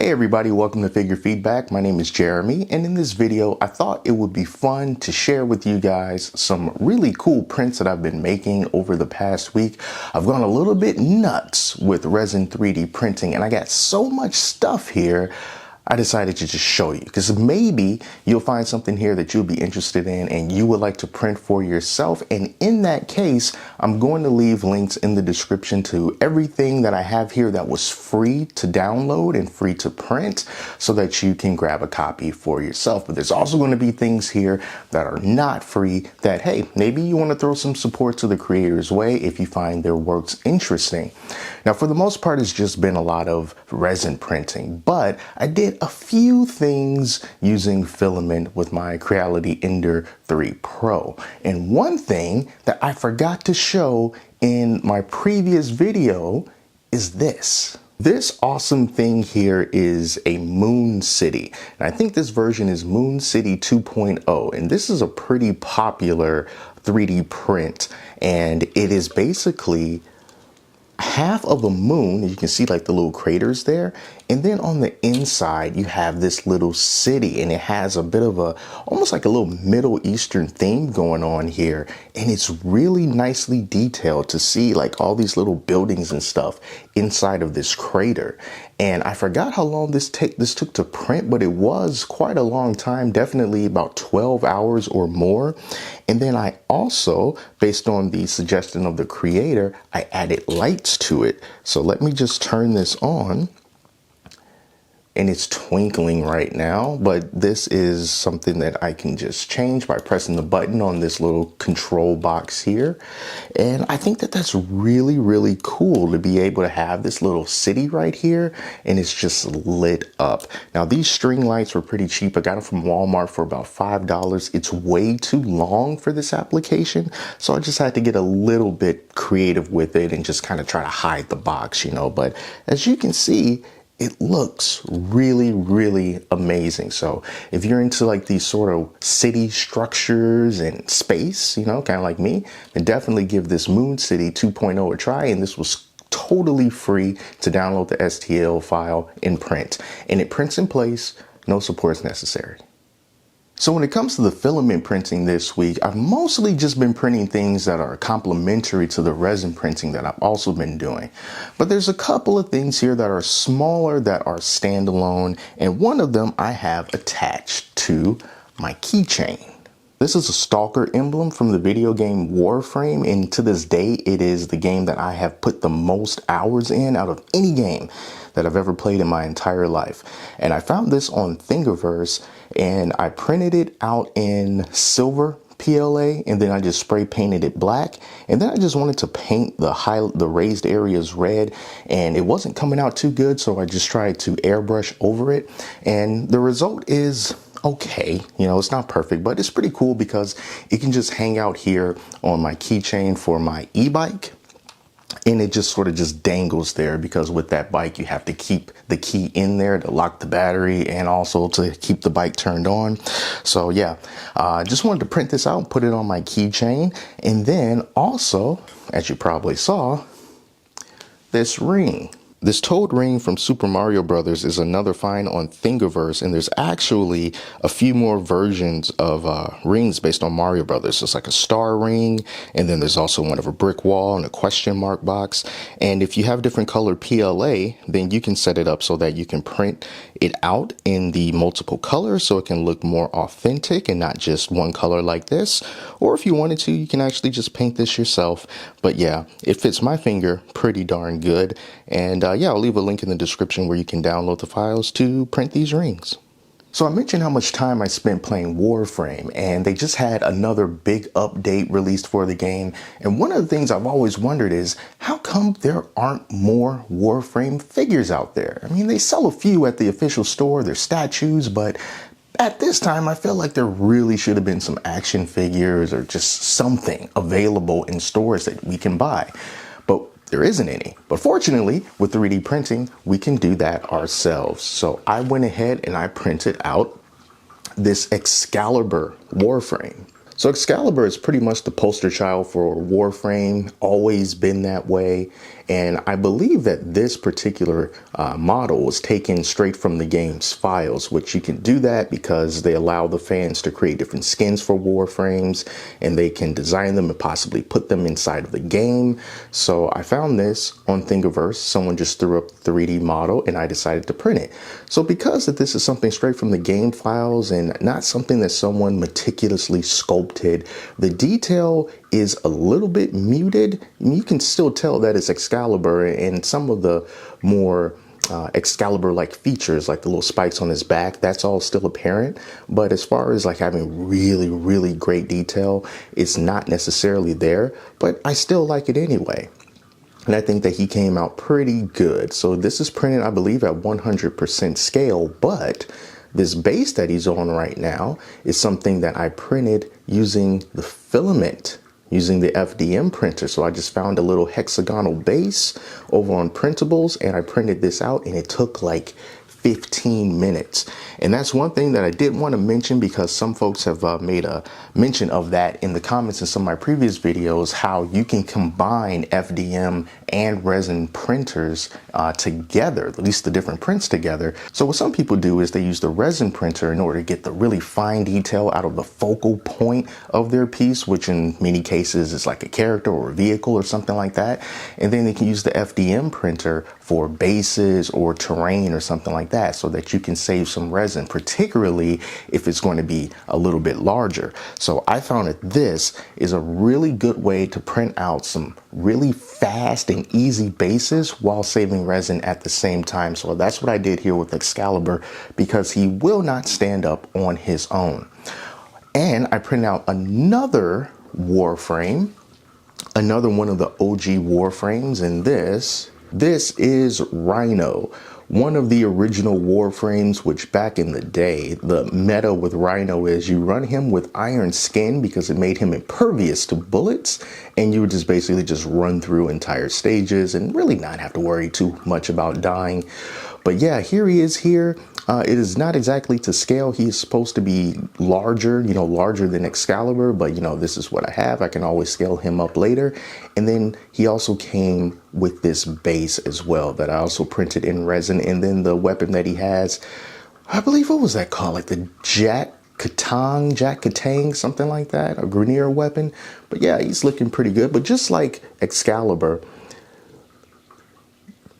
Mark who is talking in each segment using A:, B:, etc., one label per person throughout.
A: Hey everybody, welcome to Figure Feedback. My name is Jeremy, and in this video I thought it would be fun to share with you guys some really cool prints that I've been making over the past week. I've gone a little bit nuts with resin 3D printing, and I got so much stuff here I decided to just show you, because maybe you'll find something here that you'll be interested in and you would like to print for yourself. And in that case, I'm going to leave links in the description to everything that I have here that was free to download and free to print, so that you can grab a copy for yourself. But there's also going to be things here that are not free that, hey, maybe you want to throw some support to the creators' way if you find their works interesting. Now, for the most part, it's just been a lot of resin printing, but I did a few things using filament with my Creality Ender 3 Pro. And one thing that I forgot to show in my previous video is this. This awesome thing here is a Moon City. And I think this version is Moon City 2.0. And this is a pretty popular 3D print. And it is basically half of a moon. You can see like the little craters there, and then on the inside you have this little city, and it has a bit of a almost like a little Middle Eastern theme going on here, and it's really nicely detailed to see like all these little buildings and stuff inside of this crater. And I forgot how long this took to print, but it was quite a long time, definitely about 12 hours or more. And then I also, based on the suggestion of the creator, I added lights to it. So let me just turn this on. And it's twinkling right now, but this is something that I can just change by pressing the button on this little control box here. And I think that that's really, really cool to be able to have this little city right here, and it's just lit up. Now, these string lights were pretty cheap. I got them from Walmart for about $5. It's way too long for this application, so I just had to get a little bit creative with it and just kind of try to hide the box, you know. But as you can see, it looks really, really amazing. So if you're into like these sort of city structures and space, you know, kind of like me, then definitely give this Moon City 2.0 a try. And this was totally free to download the STL file and print. And it prints in place, no supports necessary. So when it comes to the filament printing this week, I've mostly just been printing things that are complementary to the resin printing that I've also been doing. But there's a couple of things here that are smaller that are standalone, and one of them I have attached to my keychain. This is a stalker emblem from the video game Warframe, and to this day it is the game that I have put the most hours in out of any game that I've ever played in my entire life. And I found this on Thingiverse, and I printed it out in silver PLA, and then I just spray painted it black. And then I just wanted to paint the raised areas red, and it wasn't coming out too good, so I just tried to airbrush over it, and the result is okay. You know, it's not perfect, but it's pretty cool because it can just hang out here on my keychain for my e-bike. And it just sort of just dangles there, because with that bike, you have to keep the key in there to lock the battery and also to keep the bike turned on. So yeah, I just wanted to print this out, put it on my keychain. And then also, as you probably saw, this ring. This toad ring from Super Mario Brothers is another find on Thingiverse, and there's actually a few more versions of rings based on Mario Brothers. So it's like a star ring, and then there's also one of a brick wall and a question mark box. And if you have different colored PLA, then you can set it up so that you can print it out in the multiple colors, so it can look more authentic and not just one color like this. Or if you wanted to, you can actually just paint this yourself. But yeah, it fits my finger pretty darn good. And yeah, I'll leave a link in the description where you can download the files to print these rings. So I mentioned how much time I spent playing Warframe, and they just had another big update released for the game. And one of the things I've always wondered is, how come there aren't more Warframe figures out there? I mean, they sell a few at the official store, they're statues, but at this time, I feel like there really should have been some action figures or just something available in stores that we can buy. But there isn't any. But fortunately, with 3D printing, we can do that ourselves. So I went ahead and I printed out this Excalibur Warframe. So Excalibur is pretty much the poster child for Warframe, always been that way. And I believe that this particular model was taken straight from the game's files, which you can do that because they allow the fans to create different skins for Warframes, and they can design them and possibly put them inside of the game. So I found this on Thingiverse. Someone just threw up the 3D model and I decided to print it. So because that this is something straight from the game files and not something that someone meticulously sculpted, the detail is a little bit muted. You can still tell that it's Excalibur, and some of the more Excalibur-like features, like the little spikes on his back, that's all still apparent. But as far as like having really, really great detail, it's not necessarily there, but I still like it anyway. And I think that he came out pretty good. So this is printed, I believe, at 100% scale, but this base that he's on right now is something that I printed using the filament, using the FDM printer. So I just found a little hexagonal base over on printables and I printed this out, and it took like 15 minutes. And that's one thing that I did want to mention, because some folks have made a mention of that in the comments in some of my previous videos, how you can combine FDM and resin printers together, at least the different prints together. So what some people do is they use the resin printer in order to get the really fine detail out of the focal point of their piece, which in many cases is like a character or a vehicle or something like that. And then they can use the FDM printer for bases or terrain or something like that, so that you can save some resin, particularly if it's going to be a little bit larger. So I found that this is a really good way to print out some really fast and easy bases while saving resin at the same time. So that's what I did here with Excalibur, because he will not stand up on his own. And I printed out another Warframe, another one of the OG Warframes, and this is Rhino, one of the original Warframes, which back in the day, the meta with Rhino is you run him with iron skin because it made him impervious to bullets, and you would just basically just run through entire stages and really not have to worry too much about dying. But yeah, here he is here. It is not exactly to scale. He's supposed to be larger, larger than Excalibur, but this is what I have. I can always scale him up later. And then he also came with this base as well that I also printed in resin. And then the weapon that he has, I believe, what was that called? Like the Jack Katang, something like that, a Grenier weapon. But yeah, he's looking pretty good. But just like Excalibur,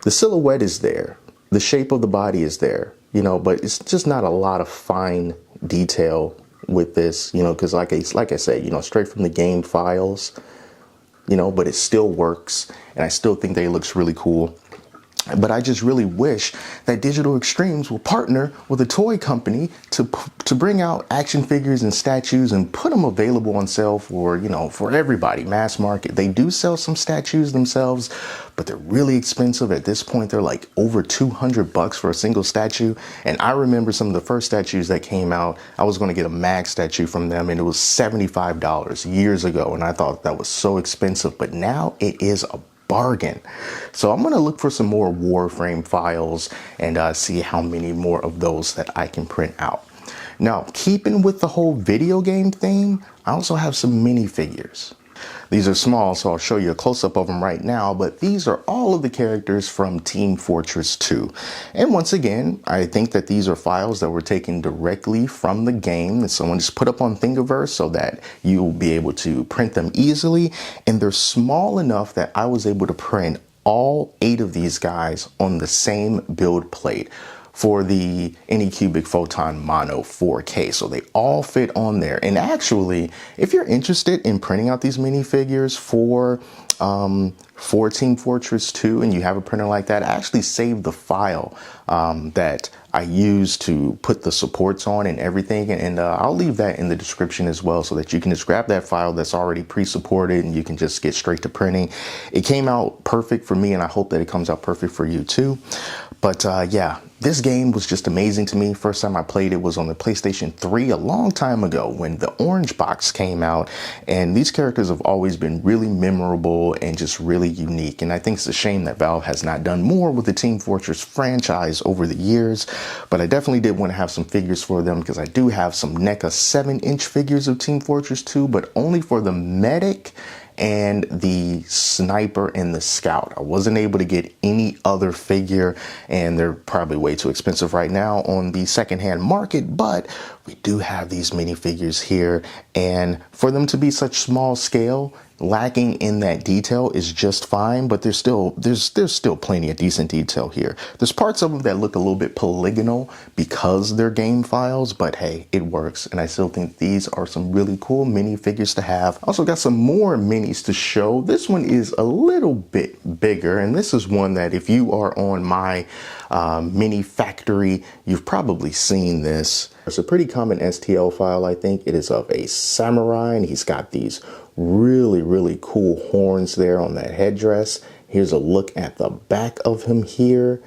A: the silhouette is there. The shape of the body is there, but it's just not a lot of fine detail with this, because like I said, straight from the game files, but it still works. And I still think that it looks really cool. But I just really wish that Digital Extremes will partner with a toy company to bring out action figures and statues and put them available on sale for, for everybody, mass market. They do sell some statues themselves, but they're really expensive. At this point, they're like over $200 for a single statue. And I remember some of the first statues that came out, I was going to get a mag statue from them, and it was $75 years ago. And I thought that was so expensive, but now it is a bargain. So I'm going to look for some more Warframe files and see how many more of those that I can print out. Now, keeping with the whole video game theme, I also have some minifigures. These are small, so I'll show you a close-up of them right now, but these are all of the characters from Team Fortress 2. And once again, I think that these are files that were taken directly from the game that someone just put up on Thingiverse so that you'll be able to print them easily. And they're small enough that I was able to print all 8 of these guys on the same build plate for the Anycubic Photon Mono 4K. So they all fit on there. And actually, if you're interested in printing out these minifigures for Team Fortress 2 and you have a printer like that, I actually saved the file that I use to put the supports on and everything. And I'll leave that in the description as well, so that you can just grab that file that's already pre-supported and you can just get straight to printing. It came out perfect for me, and I hope that it comes out perfect for you too. But yeah, this game was just amazing to me. First time I played it was on the PlayStation 3 a long time ago when the orange box came out. And these characters have always been really memorable and just really unique. And I think it's a shame that Valve has not done more with the Team Fortress franchise over the years. But I definitely did want to have some figures for them, because I do have some NECA 7-inch figures of Team Fortress 2, but only for the medic and the sniper and the scout. I wasn't able to get any other figure, and they're probably way too expensive right now on the secondhand market, but we do have these minifigures here, and for them to be such small scale, lacking in that detail is just fine, but there's still plenty of decent detail here. There's parts of them that look a little bit polygonal because they're game files, but hey, it works, and I still think these are some really cool minifigures to have. Also got some more minis to show. This one is a little bit bigger, and this is one that if you are on my mini factory, you've probably seen this. It's a pretty common STL file, I think. It is of a samurai, and he's got these really cool horns there on that headdress. Here's a look at the back of him here.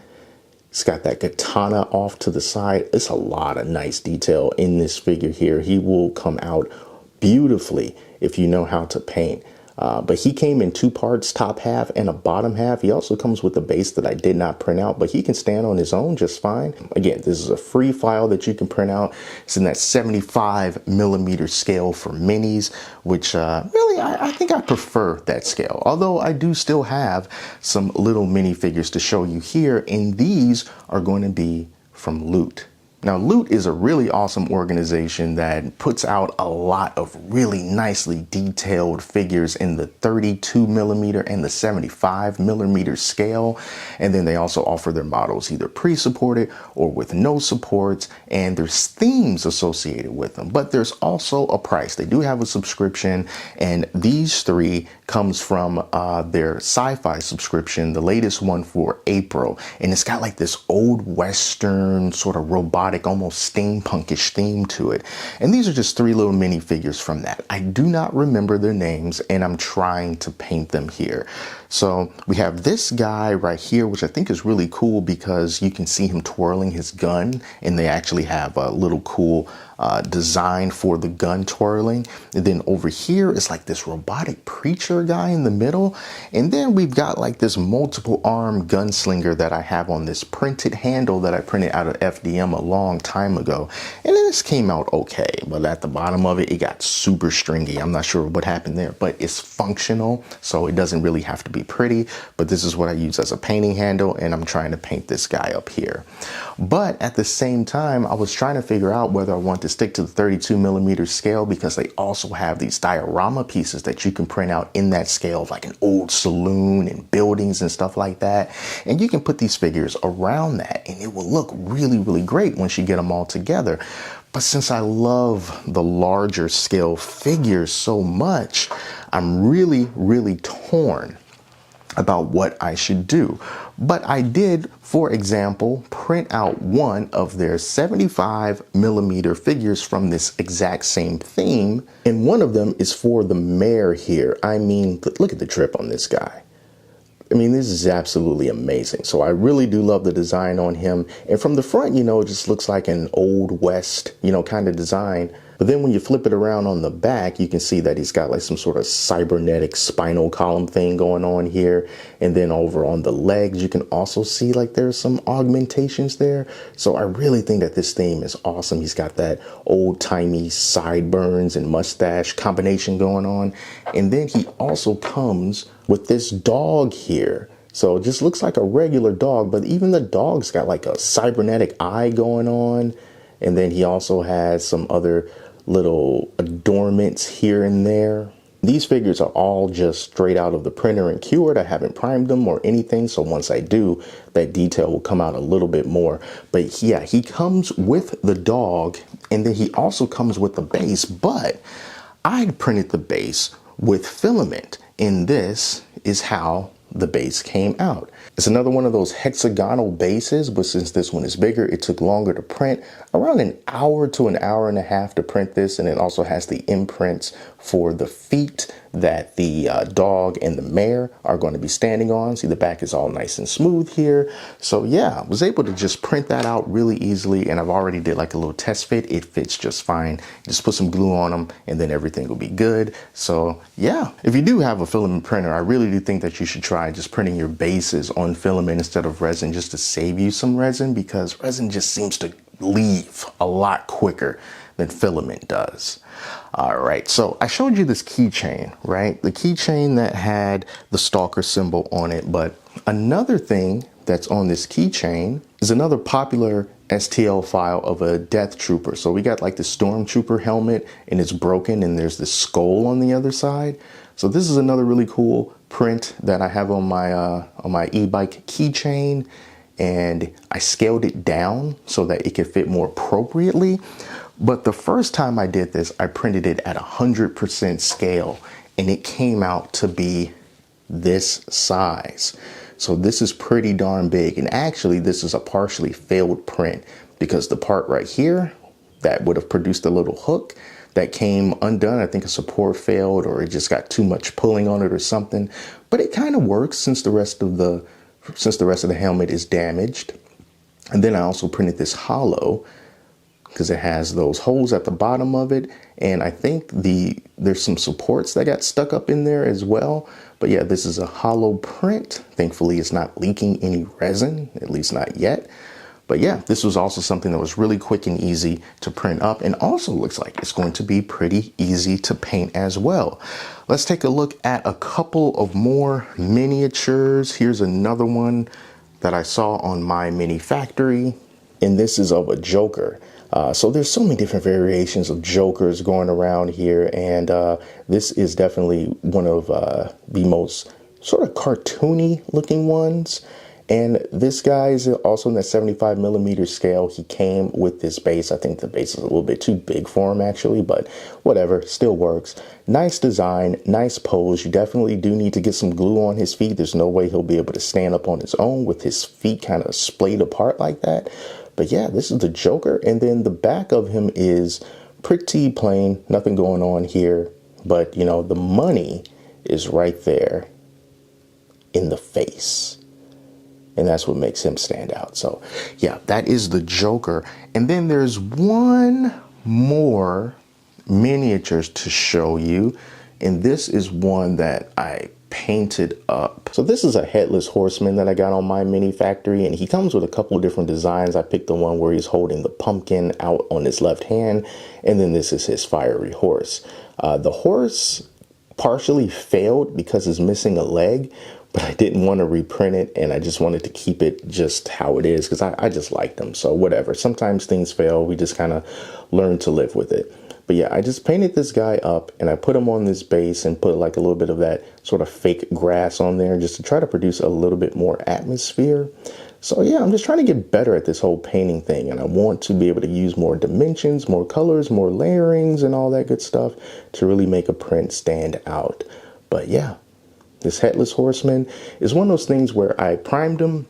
A: He's got that katana off to the side. It's a lot of nice detail in this figure here. He will come out beautifully if you know how to paint. But he came in two parts, top half and a bottom half. He also comes with a base that I did not print out, but he can stand on his own just fine. Again, this is a free file that you can print out. It's in that 75mm scale for minis, which really, I think I prefer that scale. Although I do still have some little minifigures to show you here, and these are going to be from Loot. Now, Loot is a really awesome organization that puts out a lot of really nicely detailed figures in the 32mm and the 75mm scale. And then they also offer their models either pre-supported or with no supports, and there's themes associated with them. But there's also a price. They do have a subscription, and these three comes from their sci-fi subscription, the latest one for April. And it's got like this old Western sort of robotic, almost steampunkish theme to it. And these are just three little minifigures from that. I do not remember their names, and I'm trying to paint them here. So we have this guy right here, which I think is really cool because you can see him twirling his gun, and they actually have a little cool design for the gun twirling. And then over here is like this robotic preacher guy in the middle. And then we've got like this multiple arm gunslinger that I have on this printed handle that I printed out of FDM a long time ago. And then this came out okay, but at the bottom of it, it got super stringy. I'm not sure what happened there, but it's functional, so it doesn't really have to be pretty. But this is what I use as a painting handle, and I'm trying to paint this guy up here. But at the same time, I was trying to figure out whether I want to stick to the 32mm scale, because they also have these diorama pieces that you can print out in that scale of like an old saloon and buildings and stuff like that. And you can put these figures around that, and it will look really great once you get them all together. But since I love the larger scale figures so much, I'm really torn about what I should do. But I did, for example, print out one of their 75mm figures from this exact same theme. And one of them is for the mayor here. I mean, look at the drip on this guy. I mean, this is absolutely amazing. So I really do love the design on him. And from the front, you know, it just looks like an old West, you know, kind of design. But then when you flip it around on the back, you can see that he's got like some sort of cybernetic spinal column thing going on here. And then over on the legs, you can also see like there's some augmentations there. So I really think that this theme is awesome. He's got that old-timey sideburns and mustache combination going on. And then he also comes with this dog here. So it just looks like a regular dog, but even the dog's got like a cybernetic eye going on. And then he also has some other little adornments here and there. These figures are all just straight out of the printer and cured. I haven't primed them or anything, so once I do, that detail will come out a little bit more. But yeah, he comes with the dog, and then he also comes with the base, but I printed the base with filament, and this is how the base came out. It's another one of those hexagonal bases, but since this one is bigger, it took longer to print, around an hour to an hour and a half to print this. And it also has the imprints for the feet that the dog and the mare are going to be standing on. See, the back is all nice and smooth here. So yeah, I was able to just print that out really easily, and I've already did like a little test fit. It fits just fine. Just put some glue on them and then everything will be good. So yeah, if you do have a filament printer, I really do think that you should try just printing your bases on filament instead of resin, just to save you some resin, because resin just seems to leave a lot quicker than filament does. All right, so I showed you this keychain, right? The keychain that had the stalker symbol on it, but another thing that's on this keychain is another popular STL file of a death trooper. So we got like the stormtrooper helmet and it's broken and there's this skull on the other side. So this is another really cool print that I have on my e-bike keychain, and I scaled it down so that it could fit more appropriately. But the first time I did this, I printed it at 100% scale and it came out to be this size. So this is pretty darn big. And actually this is a partially failed print because the part right here that would have produced a little hook that came undone, I think a support failed or it just got too much pulling on it or something. But it kind of works since the rest of the helmet is damaged. And then I also printed this hollow because it has those holes at the bottom of it. And I think there's some supports that got stuck up in there as well. But yeah, this is a hollow print. Thankfully, it's not leaking any resin, at least not yet. But yeah, this was also something that was really quick and easy to print up, and also looks like it's going to be pretty easy to paint as well. Let's take a look at a couple of more miniatures. Here's another one that I saw on My Mini Factory, and this is of a Joker. So there's so many different variations of Jokers going around here, and this is definitely one of the most sort of cartoony looking ones. And this guy is also in that 75mm scale. He came with this base. I think the base is a little bit too big for him actually, but whatever, still works. Nice design, nice pose. You definitely do need to get some glue on his feet. There's no way he'll be able to stand up on his own with his feet kind of splayed apart like that. But yeah, this is the Joker. And then the back of him is pretty plain, nothing going on here. But you know, the money is right there in the face. And that's what makes him stand out. So yeah, that is the Joker. And then there's one more miniatures to show you. And this is one that I painted up. So this is a headless horseman that I got on My Mini Factory, and he comes with a couple of different designs. I picked the one where he's holding the pumpkin out on his left hand, and then this is his fiery horse. The horse partially failed because it's missing a leg, but I didn't want to reprint it, and I just wanted to keep it just how it is because I just like them. So whatever, sometimes things fail, we just kind of learn to live with it. But yeah, I just painted this guy up and I put him on this base and put like a little bit of that sort of fake grass on there just to try to produce a little bit more atmosphere. So yeah, I'm just trying to get better at this whole painting thing, and I want to be able to use more dimensions, more colors, more layerings and all that good stuff to really make a print stand out. But yeah, this Headless Horseman is one of those things where I primed him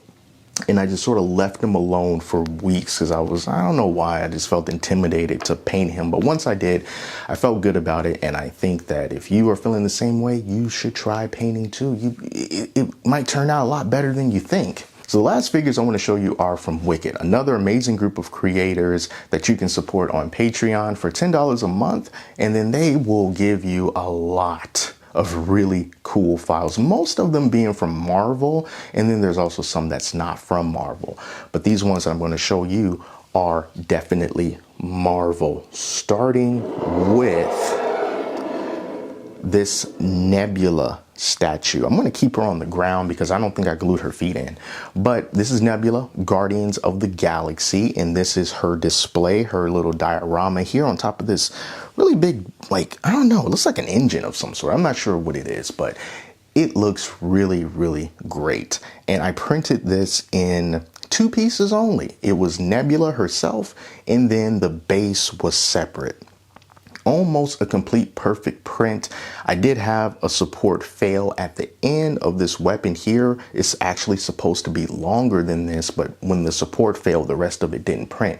A: and I just sort of left him alone for weeks because I don't know why, I just felt intimidated to paint him. But once I did, I felt good about it. And I think that if you are feeling the same way, you should try painting too. It might turn out a lot better than you think. So the last figures I want to show you are from Wicked, another amazing group of creators that you can support on Patreon for $10 a month. And then they will give you a lot of really cool files, most of them being from Marvel, and then there's also some that's not from Marvel. But these ones I'm going to show you are definitely Marvel, starting with this Nebula statue. I'm going to keep her on the ground because I don't think I glued her feet in. But this is Nebula, Guardians of the Galaxy, and this is her display, her little diorama here on top of this really big, like, I don't know, it looks like an engine of some sort. I'm not sure what it is, but it looks really, really great. And I printed this in 2 pieces only. It was Nebula herself, and then the base was separate. Almost a complete perfect print. I did have a support fail at the end of this weapon here. It's actually supposed to be longer than this, but when the support failed, the rest of it didn't print.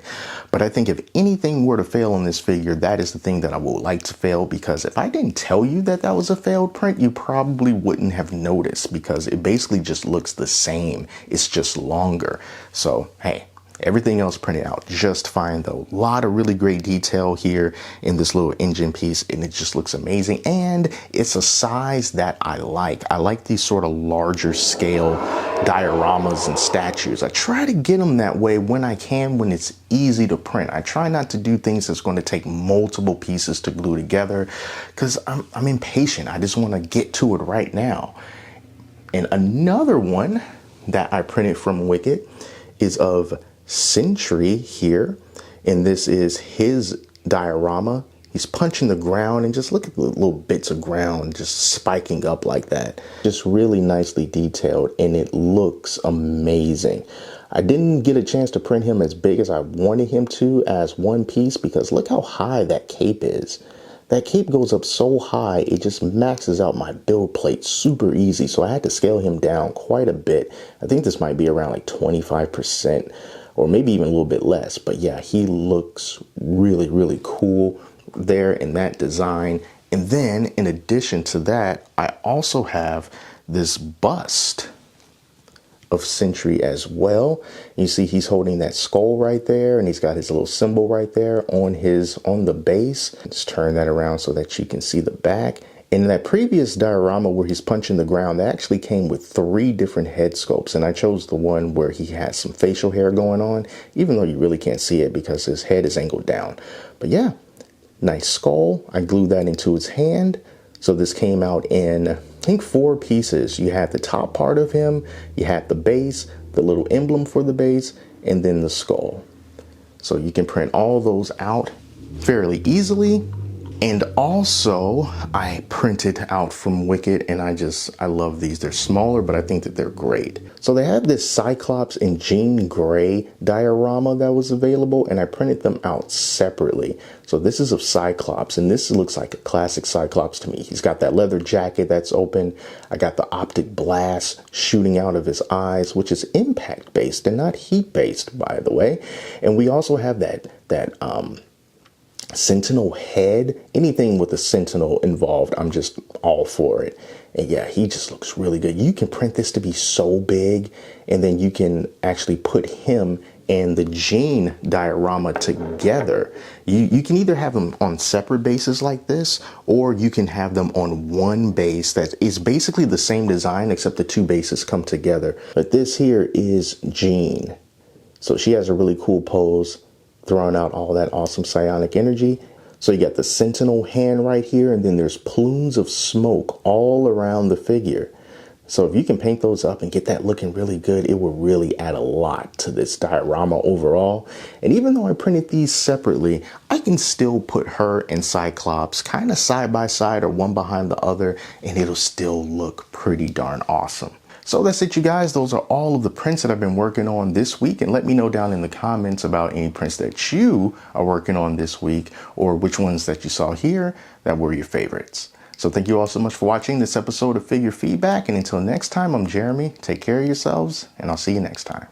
A: But I think if anything were to fail on this figure, that is the thing that I would like to fail, because if I didn't tell you that that was a failed print, you probably wouldn't have noticed, because it basically just looks the same. It's just longer. So, hey, Everything else printed out just fine though. A lot of really great detail here in this little engine piece, and it just looks amazing. And it's a size that I like. I like these sort of larger scale dioramas and statues. I try to get them that way when I can, when it's easy to print. I try not to do things that's going to take multiple pieces to glue together because I'm impatient. I just want to get to it right now. And another one that I printed from Wicked is of Sentry here, and this is his diorama. He's punching the ground, and just look at the little bits of ground just spiking up like that. Just really nicely detailed, and it looks amazing. I didn't get a chance to print him as big as I wanted him to as one piece because look how high that cape is. That cape goes up so high, it just maxes out my build plate super easy. So I had to scale him down quite a bit. I think this might be around like 25%. Or maybe even a little bit less. But yeah, he looks really, really cool there in that design. And then in addition to that, I also have this bust of Sentry as well. You see he's holding that skull right there, and he's got his little symbol right there on the base. Let's turn that around so that you can see the back. In that previous diorama where he's punching the ground, that actually came with 3 different head sculpts, and I chose the one where he has some facial hair going on, even though you really can't see it because his head is angled down. But yeah, nice skull. I glued that into his hand. So this came out in, I think, 4 pieces. You had the top part of him, you had the base, the little emblem for the base, and then the skull. So you can print all those out fairly easily. And also I printed out from Wicked, and I love these. They're smaller, but I think that they're great. So they have this Cyclops and Jean Grey diorama that was available, and I printed them out separately. So this is of Cyclops, and this looks like a classic Cyclops to me. He's got that leather jacket that's open. I got the optic blast shooting out of his eyes, which is impact based and not heat based, by the way. And we also have that Sentinel head. Anything with a Sentinel involved, I'm just all for it. And yeah, he just looks really good. You can print this to be so big, and then you can actually put him and the Jean diorama together. You can either have them on separate bases like this, or you can have them on one base that is basically the same design except the 2 bases come together. But this here is Jean. So she has a really cool pose, throwing out all that awesome psionic energy. So you got the Sentinel hand right here, and then there's plumes of smoke all around the figure. So if you can paint those up and get that looking really good, it will really add a lot to this diorama overall. And even though I printed these separately, I can still put her and Cyclops kind of side by side or one behind the other, and it'll still look pretty darn awesome. So that's it, you guys. Those are all of the prints that I've been working on this week. And let me know down in the comments about any prints that you are working on this week, or which ones that you saw here that were your favorites. So thank you all so much for watching this episode of Figure Feedback. And until next time, I'm Jeremy. Take care of yourselves, and I'll see you next time.